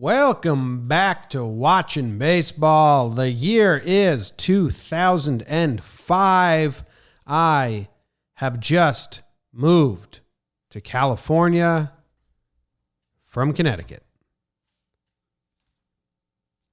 Welcome back to Watchin Baseball. The year is 2005. I have just moved to California from Connecticut.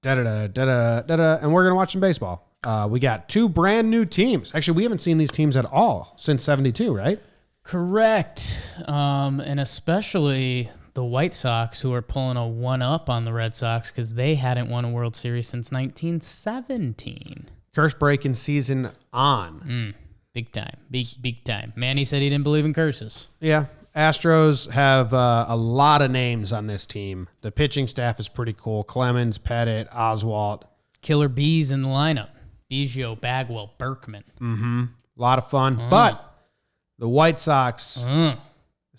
And we're going to watch some baseball. We got two brand new teams. Actually, we haven't seen these teams at all since 72, right? Correct. And especially the White Sox, who are pulling a one-up on the Red Sox because they hadn't won a World Series since 1917. Curse-breaking season on. Big time. Big time. Manny said he didn't believe in curses. Yeah. Astros have a lot of names on this team. The pitching staff is pretty cool. Clemens, Pettit, Oswalt. Killer bees in the lineup. Biggio, Bagwell, Berkman. A lot of fun. But the White Sox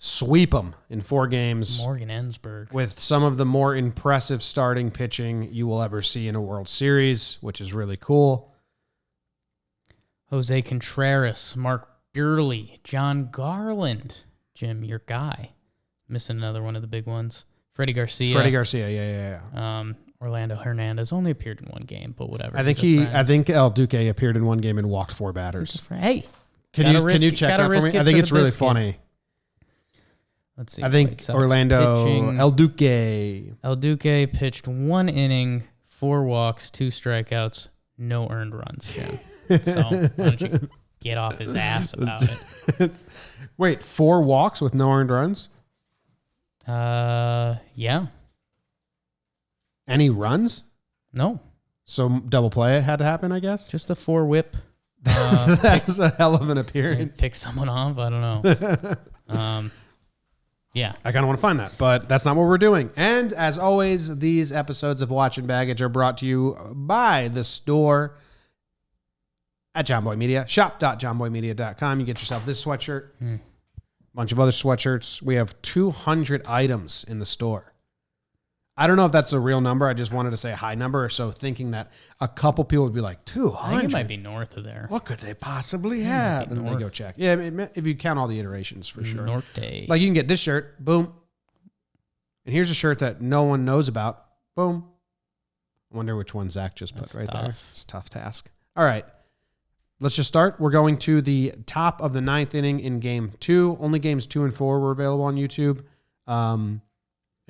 sweep them in 4 games. Morgan Ensberg. With some of the more impressive starting pitching you will ever see in a World Series, which is really cool. Jose Contreras, Mark Burley, John Garland. Jim, your guy. Missing another one of the big ones. Freddie Garcia, yeah. Orlando Hernandez only appeared in 1 game, but whatever. I think El Duque appeared in 1 game and walked 4 batters. Hey, can you check that for me? I think it's really funny. Let's see. I think Orlando pitching. El Duque. El Duque pitched 1 inning, 4 walks, 2 strikeouts, no earned runs, Jim. So why don't you get off his ass about it? Wait, 4 walks with no earned runs? Yeah. Any runs? No. So double play had to happen, I guess? Just a 4 whip. That was a hell of an appearance. Pick someone off. I don't know. Yeah. I kind of want to find that, but that's not what we're doing. And as always, these episodes of Watchin' Baggage are brought to you by the store at Jomboy Media. Shop.jomboymedia.com. You get yourself this sweatshirt, a bunch of other sweatshirts. We have 200 items in the store. I don't know if that's a real number. I just wanted to say a high number. So thinking that a couple people would be like, 200? I think it might be north of there. What could they possibly have? And then they go check. Yeah, if you count all the iterations, for sure. Norte. Like you can get this shirt, boom. And here's a shirt that no one knows about, boom. I wonder which one Zach just put there. It's a tough task. All right. Let's just start. We're going to the top of the 9th inning in Game 2. Only Games 2 and 4 were available on YouTube. And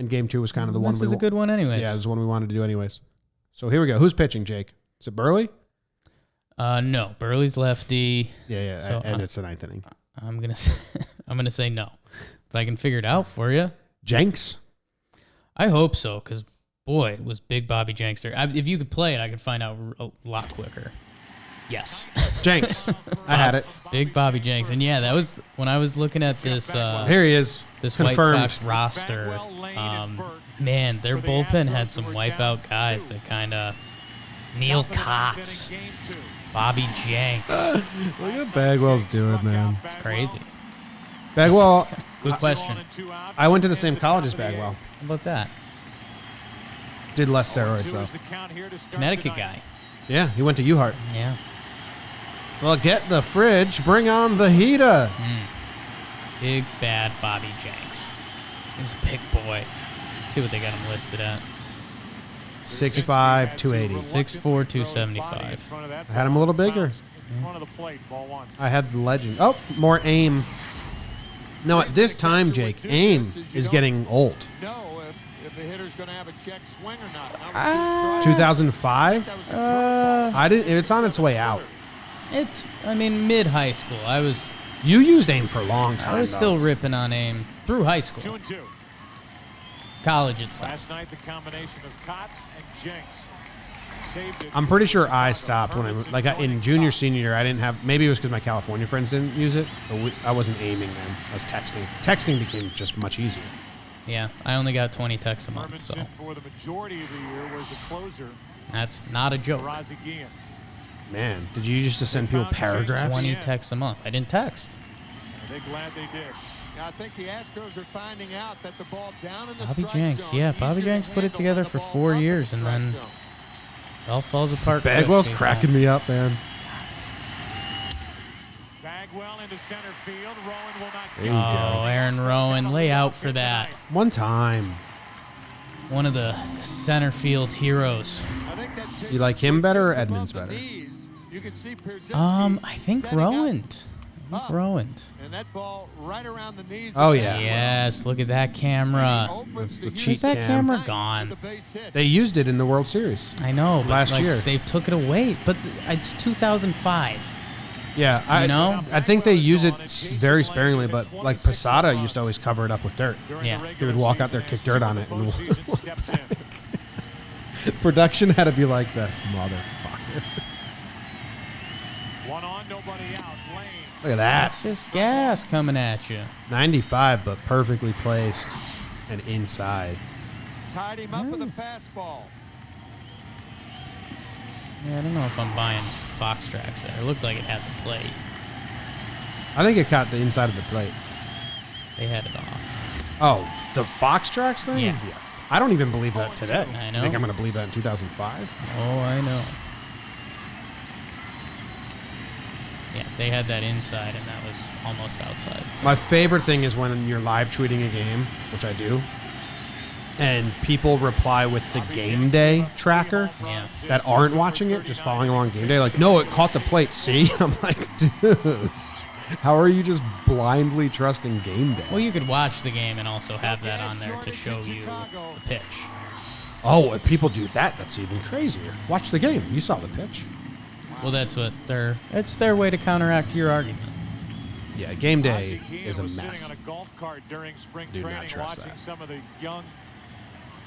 Game 2 was kind of the one. This is a good one anyways. Yeah, this is one we wanted to do anyways. So here we go. Who's pitching, Jake? Is it Burley? No. Burley's lefty. Yeah. So, and it's the 9th inning. I'm gonna say no. But I can figure it out for you. Jenks? I hope so, because boy, was Big Bobby Jenks there. If you could play it, I could find out a lot quicker. Yes. Jenks. I had it. Big Bobby Jenks. And yeah, that was when I was looking at this. Here he is. This confirmed. White Sox roster. Man, their bullpen had some wipeout guys that kind of. Neil Kotz. Bobby Jenks. Look what Bagwell's doing, man. It's crazy. Bagwell. Good question. I went to the same college as Bagwell. How about that? Did less steroids, though. Connecticut guy. Yeah, he went to UHart. Yeah. Forget the fridge. Bring on the heater. Big bad Bobby Jenks. He's a big boy. Let's see what they got him listed at. 6'5", 280. 6'4", 275. I had him a little bigger. I had the legend. Oh, more aim. No, at this time, Jake, aim is getting old. If the hitter's going to have a check swing or not. 2005? It's on its way out. It's, mid high school. You used aim for a long time. I was still ripping on aim through high school. 2-2. College, it stopped. Last night, the combination of Kotz and Jenks saved it. I'm pretty sure I stopped when in junior, senior year. I didn't have. Maybe it was because my California friends didn't use it. But I wasn't aiming then. I was texting. Texting became just much easier. Yeah, I only got 20 texts a month, so for the majority of the year was the closer. That's not a joke. Man, did you used to send people paragraphs? 20 texts a month. I didn't text. They're glad they did. I think the Astros are finding out that the ball down in the Bobby Jenks, yeah, Bobby Jenks put it together for 4 years, and then it all falls apart. Bagwell's cracking me up, man. Bagwell into center field. Rowan will not. There you go. Aaron Rowan, lay out for that. One time. one of the center field heroes. You like him better or Edmonds better? I think Rowand. And that ball right around the knees. Oh, yeah. Yes, look at that camera. That's the Where's cheat that cam. camera gone? They used it in the World Series. I know, but Last year. they took it away. But it's 2005. Yeah, I think they use it very sparingly, but like Posada used to always cover it up with dirt. Yeah. He would walk out there, kick dirt on it, and production had to be like this, motherfucker. One on, nobody out. Lane. Look at that. That's just gas coming at you. 95, but perfectly placed and inside. Tied him up with a fastball. Yeah, I don't know if I'm buying Fox Trax there. It looked like it had the plate. I think it caught the inside of the plate. They had it off. Oh, the Fox Trax thing? Yeah. I don't even believe that today. I know. I think I'm going to believe that in 2005. Oh, I know. Yeah, they had that inside, and that was almost outside. So. My favorite thing is when you're live tweeting a game, which I do, and people reply with the game day tracker Yeah. that aren't watching it, just following along game day. Like, no, it caught the plate. See? I'm like, dude, how are you just blindly trusting game day? Well, you could watch the game and also have that on there to show you the pitch. Oh, if people do that, that's even crazier. Watch the game. You saw the pitch. Well, that's what it's their way to counteract your argument. Yeah, game day Ozzie is a was mess. sitting on a golf cart during spring Do not training, trust watching that. some of the young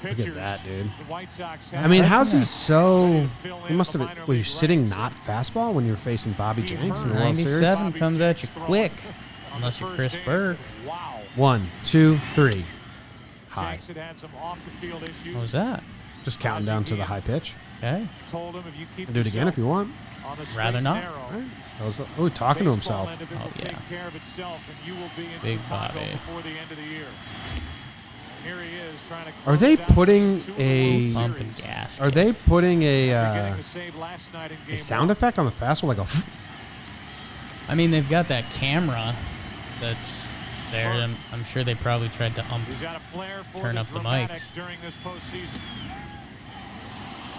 Look pitchers. at that, dude. The White Sox I mean, how's he so... fill in He must the have minor been... Were you league sitting ranks. not fastball when you were facing Bobby Jenks in the World Series? 97 comes at you quick, On unless the you're first Chris inning. Burke. Wow. 1, 2, 3. High. Jenks had some off-the-field issues. What was that? Just counting down to the high pitch. Okay. Told him if you keep I'll do it again if you want. on the Rather straight not. narrow, All right. That was, oh, talking to baseball himself. end of it Oh, will yeah. take care of itself, and you will be in Big Chicago Bobby. before the end of the year. Here he is trying to Are close they out putting two of a- the World Pump and Series. gas. Are they putting After getting a the save last night in a game sound one. effect on the fastball? Like a... I mean, they've got that camera that's there. I'm sure they probably tried to He's got a flair for turn the up the dramatic mics. during this postseason.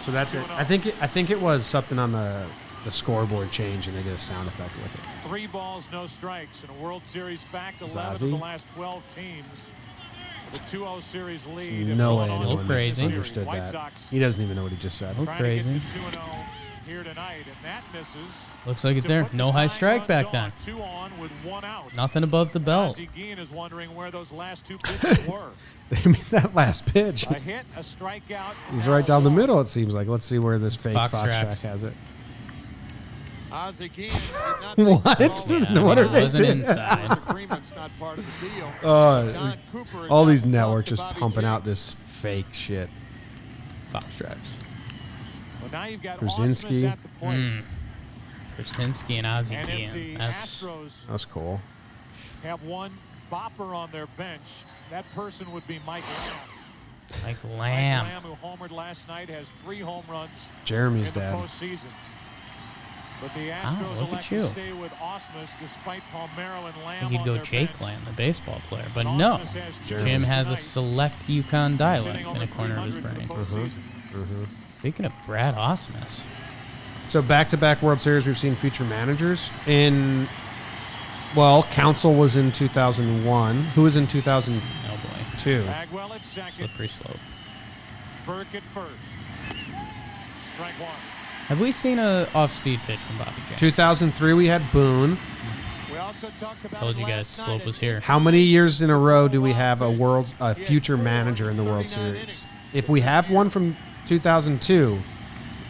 So that's it. I think it was something on the scoreboard change, and they did a sound effect with it. 3 balls, no strikes. In a World Series fact, 11 of Ozzie? the last 12 teams. The 2-0 series lead. No way have gone on anyone to crazy. the series. understood White that. Sox He doesn't even know what he just said. Oh, trying crazy. to get to 2-0 here tonight, and that misses. Looks like it's To there. put the No high tying strike runs back on, then. 2 on with 1 out. Nothing above the belt. Ozzie Guillen is wondering where those last 2 pitches were. I mean, that last pitch. A hit, a strikeout. He's now right down the 1. middle, it seems like. Let's see where this fake Fox Fox Trax. track has it. Ozzie Guillen did not think What? the ball was Yeah, What I are mean, they it wasn't doing? inside. Agreement's not part of the deal. Uh, Don Cooper has all these often networks talked just to Bobby pumping out Jenks. this fake shit. Fox Trax. Well, now you've got Krasinski. Ausmus at the plate. Krasinski and Ozzie And if Guillen. the That's Astros That's cool. have one bopper on their bench, that person would be Mike Lamb. like Mike Lamb. Lamb, who homered last night, has 3 home runs Jeremy's in the dad. postseason. But the Astros look at elect you. to stay with Osmus despite Palmeiro and I Lamb think you'd on go their Jake bench. Lamb, the baseball player. But And no, Osmus has 2 Jeremy. Jim hits has a tonight, select Yukon sitting dialect in over a corner of his 300 brain. for the postseason. Speaking of Brad Osmus, So back-to-back World Series, we've seen future managers. Council was in 2001. Who was in 2002? oh boy, Bagwell at second, slippery slope. Burke at first. Strike 1. Have we seen a off-speed pitch from Bobby Jenks? 2003, we had Boone. We also talked about Told it you guys, last night Slope at was here. How many years in a row do we have a future manager in the World Series? If we have one from 2002,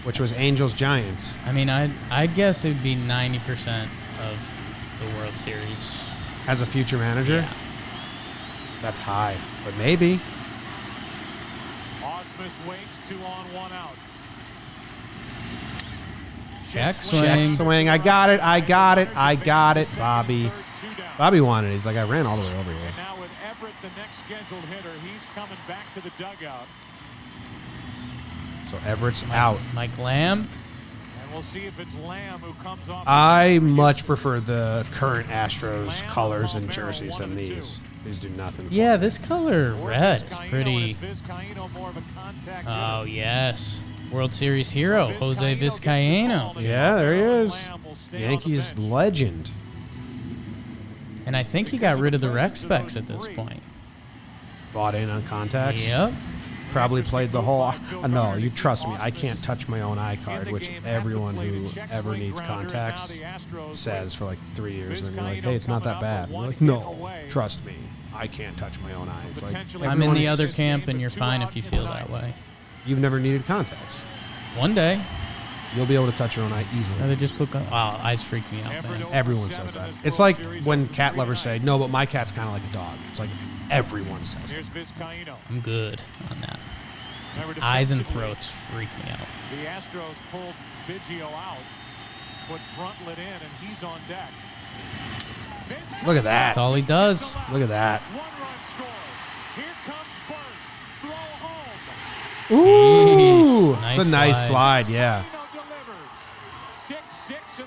which was Angels Giants, I mean, I'd guess it'd be 90% of the World Series. as a future manager, Yeah. that's high, but maybe. Osmus waits, 2 on, 1 out. Check Check swing. swing. I got it, Bobby. Bobby wanted it. He's like, I ran all the way over here. And now with Everett, the next scheduled hitter, he's coming back to the dugout. So Everett's out. Mike Lamb. And we'll see if it's Lamb who comes off. I much prefer the current Astros colors and jerseys than these. These do nothing. Yeah, this color red is pretty. Oh, yes. World Series hero, Jose Vizcaíno. Yeah, there he is. Yankees legend. And I think he got rid of the rec specs at this point. Bought in on contacts. Yep. Probably played the whole. No, you trust me. I can't touch my own iCard, which everyone who ever needs contacts says for like 3 years. And then you're like, hey, it's not that bad. And you're like, no, trust me. I can't touch my own eyes. Like, I'm in the other camp, and you're fine if you feel that way. You've never needed contacts. One day. You'll be able to touch your own eye easily. Or they just put. Wow, eyes freak me out, man. Everyone says that. It's like when cat lovers say, no, but my cat's kind of like a dog. It's like everyone says that. I'm good on that. Eyes and throats freak me out. The Astros pulled Biggio out, put Bruntlett in, and he's on deck. Look at that. That's all he does. Look at that. One-run scores. Here comes Burt. Throw home. Ooh, Nice it's a nice slide. Yeah.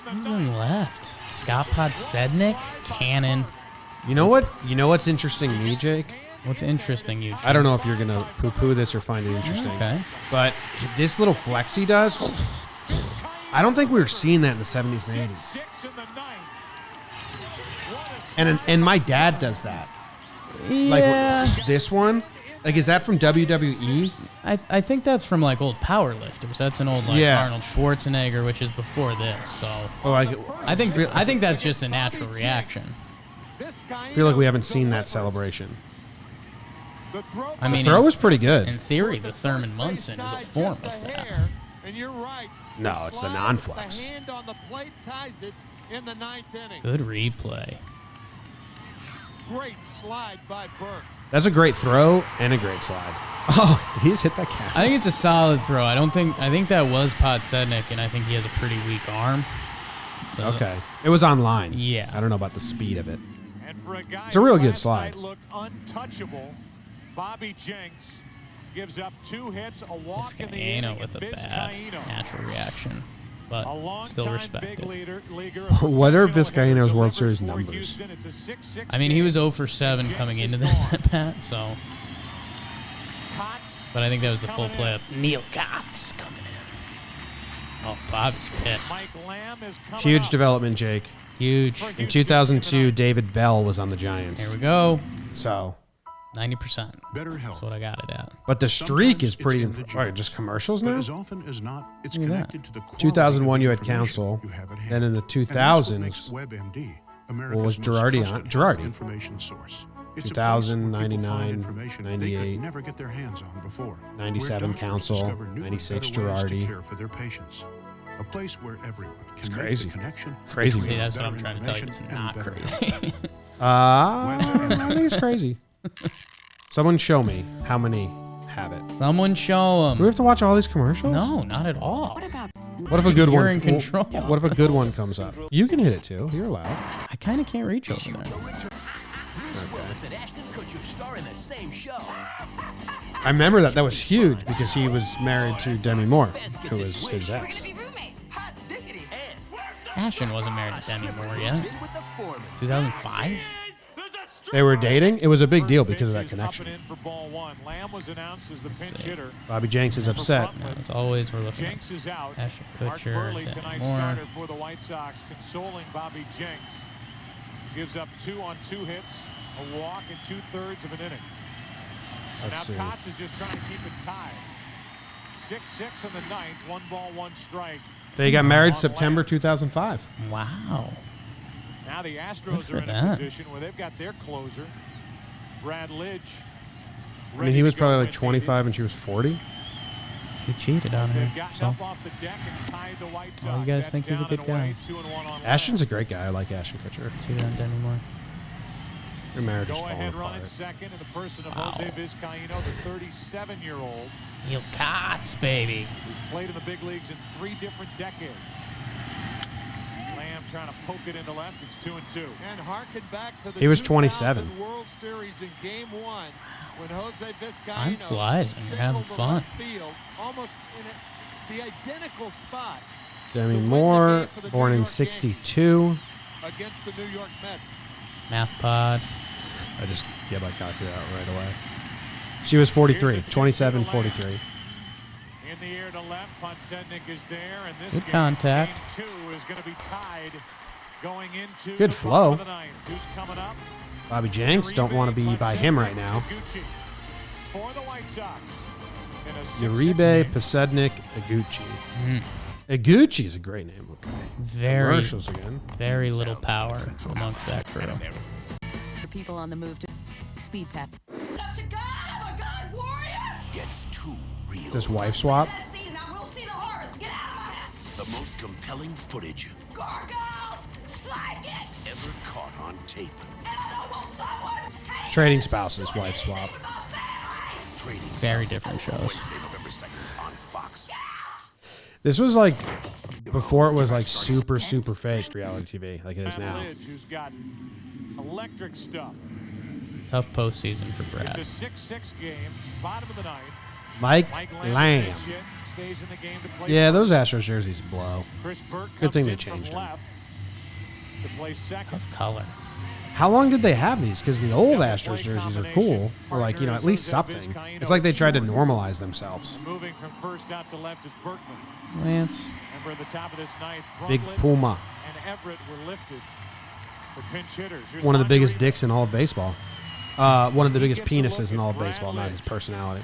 Who's on left? Scott Podsednik? Cannon. You know what? You know what's interesting to me, Jake? What's interesting, you? I don't know if you're gonna poo-poo this or find it interesting. Okay. But this little flex he does, I don't think we were seeing that in the 70s and 80s. And my dad does that. Yeah. Like this one. Like, is that from WWE? I think that's from like old powerlifters. That's an old like Yeah. Arnold Schwarzenegger, which is before this. So Oh, I think that's just a natural reaction. I feel like we haven't seen that celebration. I mean, The throw was pretty good. in theory, the Thurman Munson is a form of that. No, it's the non-flex. Good replay. Great slide by Burke. That's a great throw and a great slide. Oh, did he just hit that cat? I think it's a solid throw. I think that was Podsednik, and I think he has a pretty weak arm. So Okay. It was online. Yeah. I don't know about the speed of it. And for a guy It's a real who good last slide. night looked untouchable, Bobby Jenks gives up 2 hits, a walk in the inning. Vizcaíno with a bad Vizcaíno, natural reaction, but a long still time respected. big leaguer, What are professional Vizcaíno's hitter, World delivers Series for numbers? Houston. It's a 6-6 I mean, he was game. 0 for 7 Jenks coming is into this gone. at bat, so. Kotz But I think that was the full coming play in. up. Neil Gotts coming in. Oh, Bobby's pissed. Mike Lamb is coming Huge up. development, Jake. Huge. In 2002, David Bell was on the Giants. Here we go. So, 90%. Better health. That's what I got it at. but the streak is Sometimes pretty. it's in the All right, genes, just commercials But now. as often as not, it's Look at connected to the quality 2001, of you the had information Counsel. you have at hand. Then in the And that's what makes 2000s, WebMD what was America's most Girardi trusted on? Girardi. information source. It's a 2000, place where people find 99, information they 98, could never get their hands on before. 97 Where doctors Counsel, discover newer, 96 better ways to Girardi. care for their patients. A place where everyone can make crazy. the connection. Crazy. between See, that's what better I'm trying to tell you. information It's and not better crazy. health. I think it's crazy. Someone show me how many have it. Someone show Do we him. have to watch all these commercials? No, not at all. What if a good You're one? in control. What if a good one comes up? You can hit it too. You're allowed. I kind of can't reach over there. And Ashton Kutcher star in the same show. I remember that. That was huge because he was married to Demi Moore, who was his ex. Hot diggity. And Ashton wasn't married to Demi Moore yet. in with the foreman. 2005? They were dating. It was a big deal because of that Pitch is connection. up and in for ball 1. Lamb was announced as the pinch see. hitter. Bobby Jenks is upset. No, as always, we're looking at Jenks is out. Ashton Mark Kutcher, Burley Demi tonight Moore. started for the White Sox, consoling Bobby Jenks. Gives up 2 on 2 hits, a walk, and 2/3 of an inning. Let's see. Now Kotz is just trying to keep it tied. 6-6 in the ninth, 1 ball, 1 strike. They got married On September Lamb. 2005. Wow. Now the Good Astros for are in them. a position where they've got their closer, Brad Lidge. I mean, he was probably like 25 and she was 40. He cheated on They've her. gotten So up off the deck and tied the White Sox. Oh, you guys That's think he's a down good and away, guy. 2-1 on Ashton's a Lamb. great guy. I like Ashton Kutcher. cheated on Demi Moore. Your marriage is Go falling ahead run at apart. second in the person of Wow. Jose Vizcaíno, the 37-year-old Neil Kotz, baby. who's played in the big leagues in 3 different decades. Lamb trying to poke it into left. It's 2-2. And harken back to the He was 2000 27. World Series in Game 1 when Jose Vizcaíno Time flies when you're having singled the fun. left field, almost in the identical spot Demi Moore, born in 62. against the New York Mets. Math pod. I just get my calculator out right away. She was 43, 27, 43. In the air to left, Podsednik is there, and this Good game, contact. game 2 is going to be tied going into Good the flow. bottom of the ninth. Who's coming up? Bobby Jenks don't want to be by him right now. Iguchi for the White Sox. In a 6-6 Uribe, game. Postsenik, Iguchi. Iguchi is a great name. Okay. Very, Commercials again. very little power amongst that crew. For people on the move to speed pad. Up to God, I'm a God warrior! Gets too real. This wife swap. This season, I will see the horrors. Get out of my house! The most compelling footage Gargoyles! Psychics! ever caught on tape. And I don't want someone hating Trading spouses, wife swap. my family! Trading Very Spouses, different shows. Wednesday, November 2nd on Fox. This was like before it was like super fake reality TV like it is Matt now. Lidge, who's got electric stuff. Tough postseason for Brad. It's a 6-6 game, bottom of the ninth. Mike Mike Lamb. Lamb stays in the game to play. Yeah, those first. Astros jerseys blow. Chris Burke Good thing comes they in from changed them. left to play second. Tough color. How long did they have these? Because the old Astros jerseys are cool, or like at least something. It's like they tried to normalize themselves. Moving from first out to left is Berkman. Lance. Remember, at the top of this ninth, Big Brundtland Puma, and Everett were lifted for pinch hitters. Here's one of the biggest Monterey. dicks in all of baseball. One of the biggest penises in all of baseball, not his personality.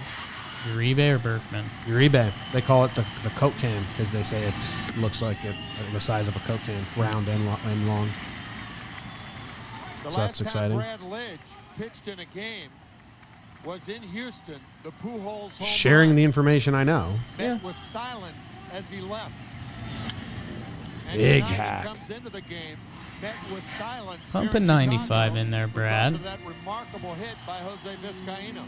Uribe or Berkman? Uribe. They call it the Coke can because they say it looks like the size of a Coke can, round and long. The So last that's exciting. time Brad Lidge pitched in a game was in Houston. The Pujols home Sharing run the information I know. met with silence as he left. And Big tonight he hack. comes into the game, met with silence. Pumping here in 95 Chicago in there, Brad. because of that remarkable hit by Jose Vizcaino.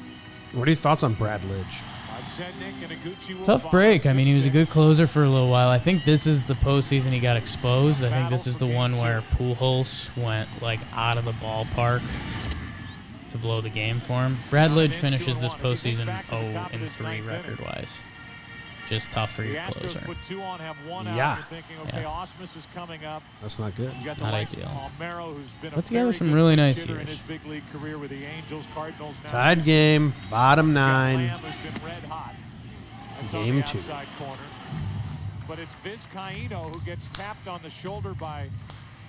What are your thoughts on Brad Lidge? Podsednik and Iguchi will Tough follow break. I mean, he was a 6-6. good closer for a little while. I think this is the postseason he got exposed. I think this is the one where Pujols went like out of the ballpark to blow the game for him. Brad Lidge finishes this postseason 0-3 record-wise. Just tough for The your Astros closer. put 2 on, have 1 Yeah. out. You're thinking, okay, Yeah. Osmus is coming up. That's not good. You got the Not likes ideal. of Palmeiro, who's been Put a together very some good really pinch nice hitter in years. his big league career with the Angels, Cardinals. Now Tied game, bottom You got 9. Lamb, who's been red hot. That's on Game the 2. outside corner. But it's Vizcaino who gets tapped on the shoulder by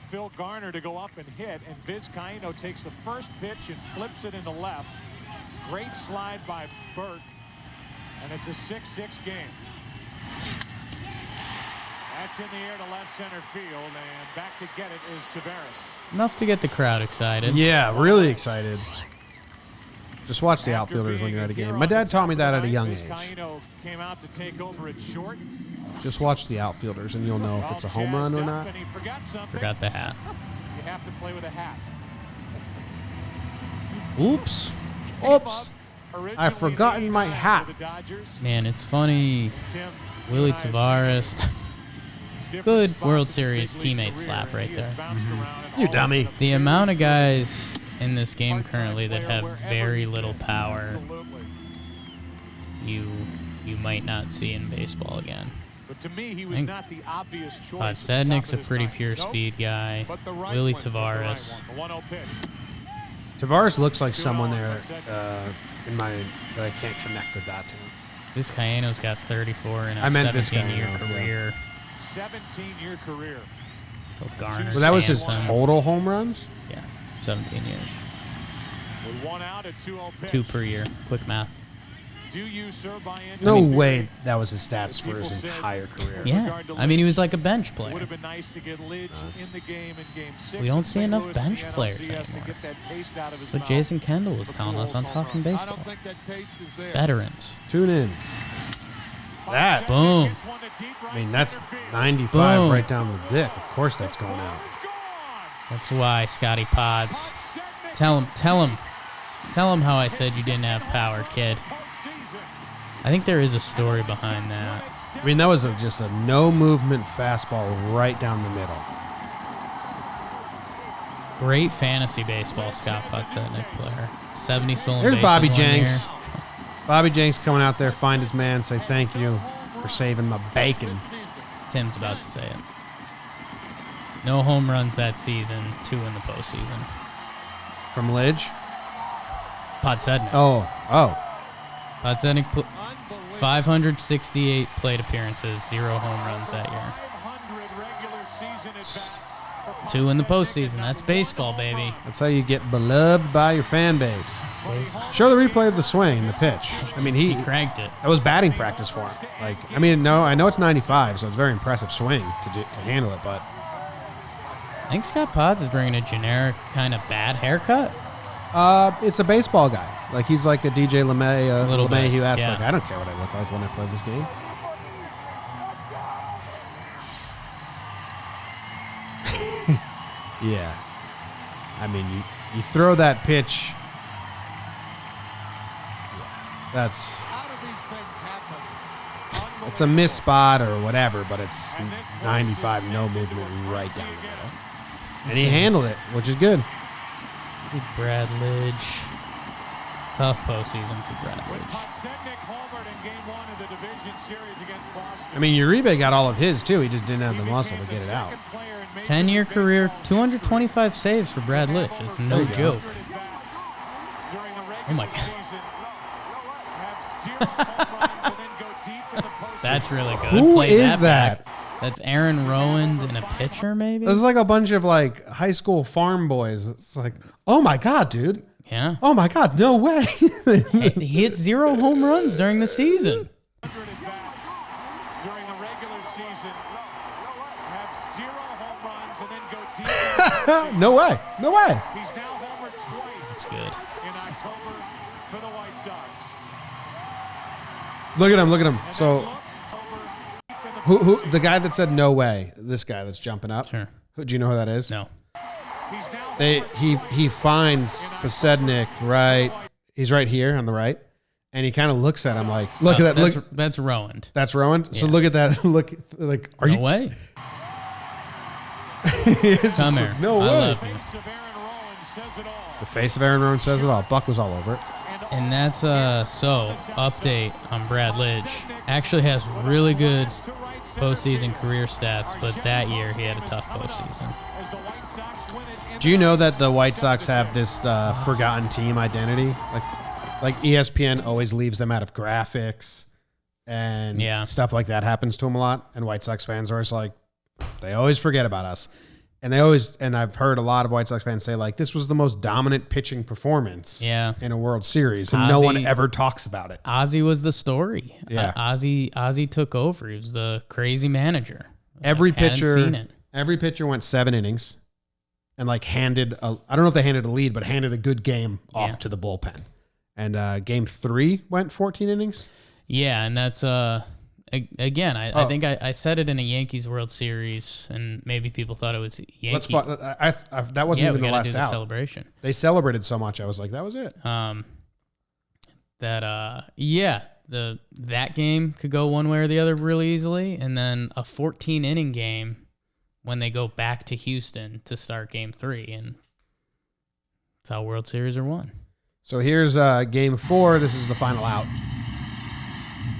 Phil Garner to go up and hit, and Vizcaino takes the first pitch and flips it into left. Great slide by Burke, and it's a 6-6 game. That's in the air to left center field, and back to get it is Tavares. Enough to get the crowd excited. Yeah, really excited. Just watch the After outfielders when being you're at a here game. on My the dad taught me top that of at a the young ninth, age. Vizcaino came out to take over at short. Just watch the outfielders and you'll know if it's a home run or Jazzed up, not. and he forgot something. Forgot the hat. You have to play with a hat. Oops. Oops. Originally I've forgotten the my 89 hat. for the Dodgers. Man, it's funny. Tim, Willie you and I have Tavares. seen different Good spots World in his Series big league teammate career, slap and right he has there. bounced around in You all dummy. of The very amount of good guys in this game part-time currently that player have wherever very he little fits. power Absolutely. you might not see in baseball again. But to me, he I was think not the obvious choice. Podsednik's a at the top of pretty this pure ninth. speed guy. But the right Willie one, the Tavares. The 1-0 pitch. Tavares looks like 2-0 someone there Podsednik. that I can't connect the dot to. Vizcaino's got 34 in a I meant 17-year Vizcaino, yeah. career. 17-year career. Phil Garner. Well, that was his Sanson. total home runs? Yeah, 17 years. With 1 out, a 2-0 pitch. 2 per year. Quick math. Do you, sir, buy into No the way theory? that was his stats for his People said- entire career. Yeah, I mean, he was like a bench It would player. have been nice to get Lidge in the game in Game 6. We don't in see St. enough Louis in the bench players NLCS to anymore. get that taste out of his That's what mouth. Jason Kendall was telling us on Pujols Talking home run. I Baseball. don't think that taste is there. Veterans. Tune in. That. Podsednik Boom. gets one to deep right I mean, that's center field. 95 Boom. right down the dick. Of course that's going out. It's gone. That's why, Scotty Pods. Podsednik Tell him how I said you didn't have power, kid. postseason. I think there is a story behind that. I mean, that was just a no-movement fastball right down the middle. Great fantasy baseball, Scott Podsednik player. 70 stolen Here's bases Bobby one Jenks. year. Bobby Jenks coming out there, find his man, say thank you for saving my bacon. This season. Tim's about to say it. No home runs that season, 2 in the postseason. From Lidge. Podsednik. Oh. Podsednik, 568 plate appearances, 0 home runs that year. 500 regular season at-bats for 2 in the postseason. That's baseball, baby. That's how you get beloved by your fan base. Baseball. Show the replay of the swing, the pitch. I mean, He cranked it. that was batting practice for him. Like, I mean, no, I know it's 95, so it's a very impressive swing to handle it, but I think Scott Pods is bringing a generic kind of bad haircut. it's a baseball guy. Like, he's like a DJ LeMay, A little bit, who asked, yeah. like, I don't care what I look like when I play this game. Yeah. I mean, you throw that pitch. Yeah, that's How do these things happen? it's a miss spot or whatever, but it's 95, no movement, right down the middle. And he handled it, which is good. Bradledge. Tough postseason for Bradledge. Podsednik homered in Game 1 of the division series against Boston. I mean, Uribe got all of his, too. He just didn't have the muscle to get it out. 10-year career, 225 saves for Bradledge. It's no joke. Oh my God. That's really good. Who Play is that? that? back. That's Aaron Rowand and a pitcher, maybe? This is like a bunch of, like, high school farm boys. It's like, oh, my God, dude. Yeah. Oh, my God, no way. He hit 0 home runs during the season. During the regular season, have 0 home runs and then go deep. No way. No way. He's now homered twice That's good. in October for the White Sox. Look at him. Look at him. So, Over who the guy that said no way, this guy that's jumping up. Sure. Do you know who that is? No. He's now He finds Postsenik right. He's right here on the right, and he kind of looks at him like, look at that. Look, That's Rowand. that's Rowan. So Yeah. look at that. Look, like, are No you? way. It's just Come like, here. no I way. love you. face of Aaron Rowand says it all. The face of Aaron Rowan says it all. Buck was all over it. And that's update on Bradledge. Actually has really good postseason career stats, but that year he had a tough postseason. As the White Sox win it in Do you know that the White Sox have this forgotten team identity? Like ESPN always leaves them out of graphics and Yeah. stuff like that happens to them a lot. And White Sox fans are always like, they always forget about us. And I've heard a lot of White Sox fans say, like, this was the most dominant pitching performance Yeah. in a World Series. And no one Ozzie- ever talks about it. Ozzie was the story. Yeah. Ozzie took over. He was the crazy manager. Every Hadn't seen it. pitcher went 7 innings and like I don't know if they handed a lead, but handed a good game off Yeah. to the bullpen. And game 3 went 14 innings. Yeah, and that's again. I think I said it in a Yankees World Series, and maybe people thought it was Yankee. That wasn't Yeah, even we the gotta last do the out. celebration. They celebrated so much. I was like, that was it. That game could go one way or the other really easily, and then a 14-inning game when they go back to Houston to start Game 3, and that's how World Series are won. So here's game 4. This is the final out.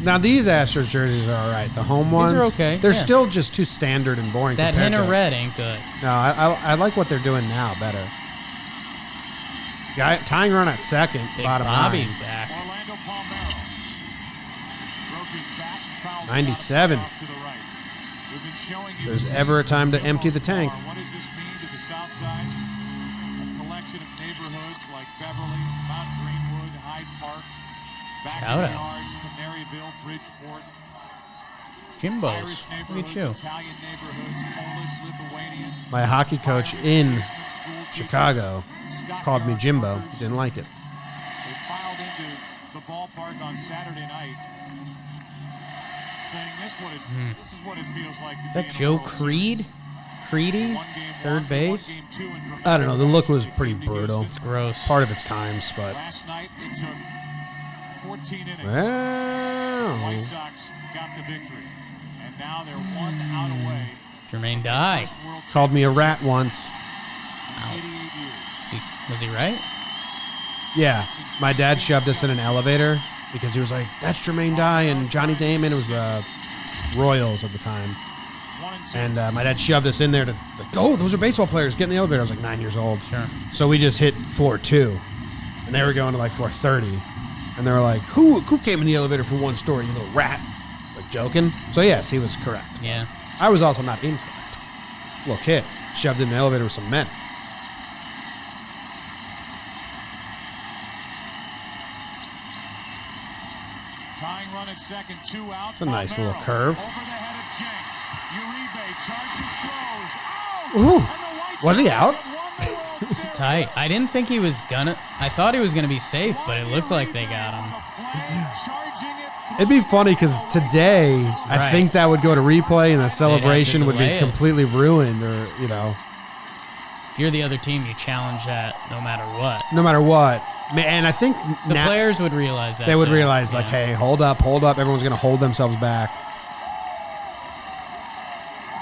Now these Astros jerseys are all right. The home ones, are okay, They're yeah. still just too standard and boring. That compared hint of to- red ain't good. No, I like what they're doing now better. Guy tying run at second, Big bottom Bobby's 9. back. Orlando Palmeiro broke his back and fouled 97. off to the right. We've been showing you There's the ever a scenes time to of empty the Jimbo tank. Bar. What does this mean to the South Side? A collection of neighborhoods like Beverly, Mount Greenwood, Hyde Park, Shout out. Backyards, Canaryville, Bridgeport. Jimbos. Irish Look neighborhoods, at you. Italian neighborhoods, Polish, Lithuanian. My hockey coach in Christmas school teachers, Chicago called me stockyard Jimbo. workers. Didn't like it. They filed into the ballpark on Saturday night, saying this is what it feels like. To Is be that in a Joe World Series. Creed? Creedy? One game Third one, base? one game two, and I don't know. The look was Houston pretty to Houston. brutal. It's gross. Part of its times, but Last night it took 14 innings. well, White Sox got the victory, and now they're 1 out away. Jermaine Dye. First World called me a rat once. Championship in 88 years. Was he right? Yeah, my dad shoved us in an elevator because he was like, "That's Jermaine Dye and Johnny Damon." It was the Royals at the time, 1 and 2. and my dad shoved us in there to go. Oh, those are baseball players. Get in the elevator. I was like 9 years old. Sure. So we just hit floor 2, And they were going to like floor 30. And they were like, who came in the elevator for one story, you little rat? Like joking. So yes, he was correct. Yeah. I was also not incorrect. Little kid shoved in an elevator with some men. Tying run at second, 2 out. It's a nice Palmero little curve. Over the head of Jenks. Uribe charges, throws. Ooh. And the White Was he Sox out? have won the World It's Series. tight. I didn't think he was gonna. I thought he was gonna be safe, but it looked like they got him. It'd be funny because today, I Right. think that would go to replay and the celebration would be delay it. completely ruined or, If you're the other team, you challenge that no matter what. no matter what. And I think The now players would realize that. they would too. realize, like, Yeah. hey, hold up. Everyone's going to hold themselves back.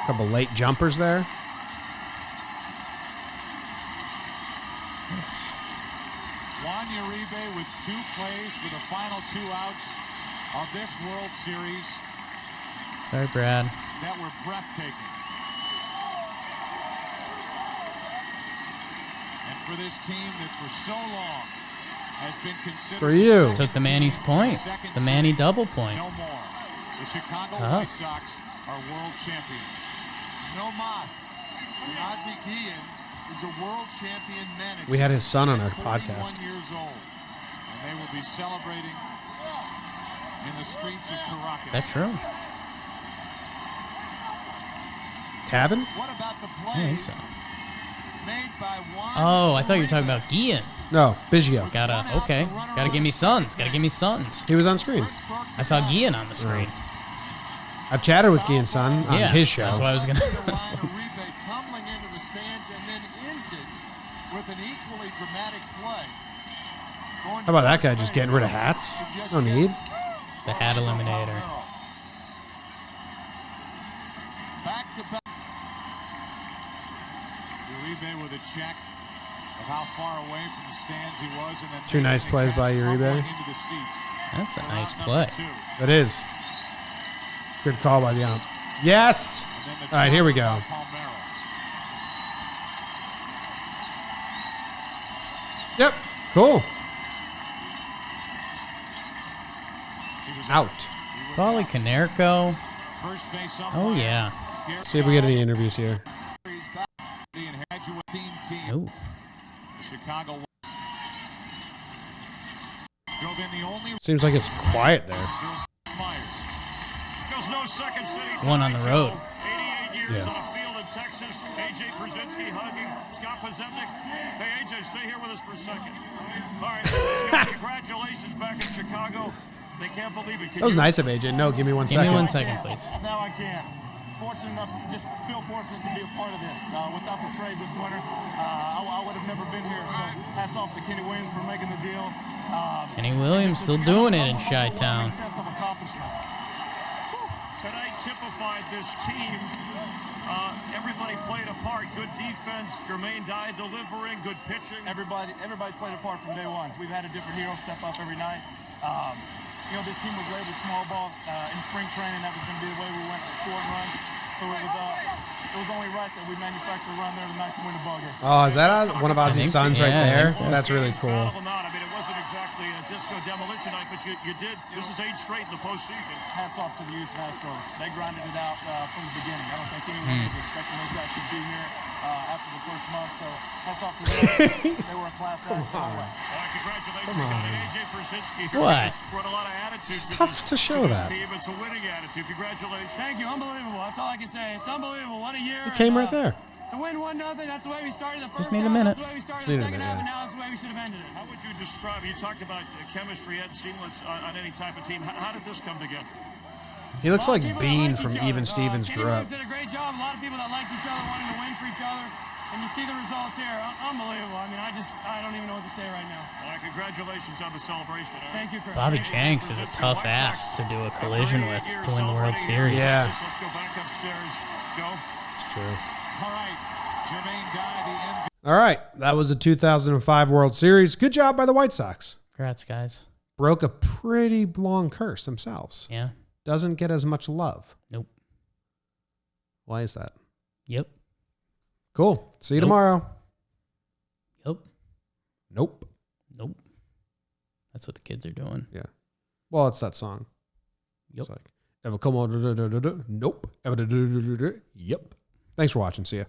A couple late jumpers there. Juan Uribe with 2 plays for the final 2 outs of this World Series Sorry, Brad. that were breathtaking. And for this team that for so long has been considered For you. Took the Manny's point. The Manny double point. No more. The Chicago Tough. White Sox are world champions. No mas. Ozzie Guillen is a world champion manager. We had his son on our at podcast. 41 years old. And they will be celebrating in the streets of Caracas. Is that true? Tavin? What about the I think plays so. made by Juan Oh, I thought you were talking Uribe? about Guillen. No, Biggio. Gotta give me Suns. Gotta give me Suns. He was on screen. First spark I saw Guillen on the screen. I've chatted with Guillen's son on Yeah, his show. that's why I was gonna. Juan Uribe tumbling into the stands and then ends it with an equally dramatic play. Going How about to that guy first just base getting rid of hats? to just No get need. The hat eliminator. Back to back. Uribe with a check of how far away from the stands he was, and then 2 nice making the plays catch, by Uribe. tumbling into the seats. That's a for nice round play. number 2. That is. Good call by the ump. Yes! And then the All right, here we charge go. by Palmero. Yep. Cool. He was Out. He was Probably out. Canerco. First base Oh, yeah. See if we get any interviews here. The graduate team. Ooh. The Chicago White drove in the only Seems like it's quiet there. Myers. There's no second city One on the road. 88 years Yeah. on a field in Texas. AJ Brzezinski hugging Scott Podsednik. Hey, AJ, stay here with us for a second. All right. Scott, congratulations back in Chicago. They can't believe it. Can That was you- nice of AJ. No, give me 1 Give me second. 1 second, please. Now I can. Fortunate enough, just feel fortunate to be a part of this. Without the trade this winter, I would have never been here. So hats off to Kenny Williams for making the deal. Kenny Williams still doing it in Chi-Town. Sense of accomplishment. Tonight typified this team. Everybody played a part. Good defense. Jermaine Dye delivering. Good pitching. Everybody's played a part from day one. We've had a different hero step up every night. This team was labeled small ball in spring training. That was going to be the way we went scoring runs. So it was only right that we manufactured a run there tonight to win the ball game. Oh, is that one of I Ozzy's think- sons right yeah, I there? think so. That's really cool. Battle them out. I mean, it wasn't exactly a disco demolition night, but you did. This is 8 straight in the postseason. Hats off to the Houston Astros. They grinded it out from the beginning. I don't think anyone was expecting those guys to be here after the first month. So hats off to them. They were a class act. All right, congratulations Come on. to AJ Brzezinski. What? Brought a lot of attitude. It's to tough this- to show this that. Team. It's a winning attitude. Congratulations. Thank you. Unbelievable. That's all I can say. It's unbelievable. What a year. It came right there. To win 1-0, that's the way we started the first Just need a half. minute. That's the way we started Just the need a second minute, half, yeah. and now that's the way we should have ended it. How would you describe? You talked about chemistry and seamless on any type of team. How did this come together? He looks A lot like of people that Bean like from each other. Even Stevens Kenny grew up. Williams did a great job. A lot of people that like each other, wanting to win for each other. And you see the results here. Unbelievable. I mean, I don't even know what to say right now. All right, congratulations on the celebration. All right. Thank you, Chris. Bobby Thank you. Jenks is a tough ass to do a collision with to win the World Series. Yeah. Let's go back upstairs, Joe. It's true. All right, Jermaine Dye, the MVP. All right. That was the 2005 World Series. Good job by the White Sox. Congrats, guys. Broke a pretty long curse themselves. Yeah. Doesn't get as much love. Nope. Why is that? Yep. Cool. See you Nope. tomorrow. Yep. Nope. Nope. That's what the kids are doing. Yeah. Well, it's that song. Yep. It's like, ever come on? Nope. Ever. Yep. Thanks for watching. See ya.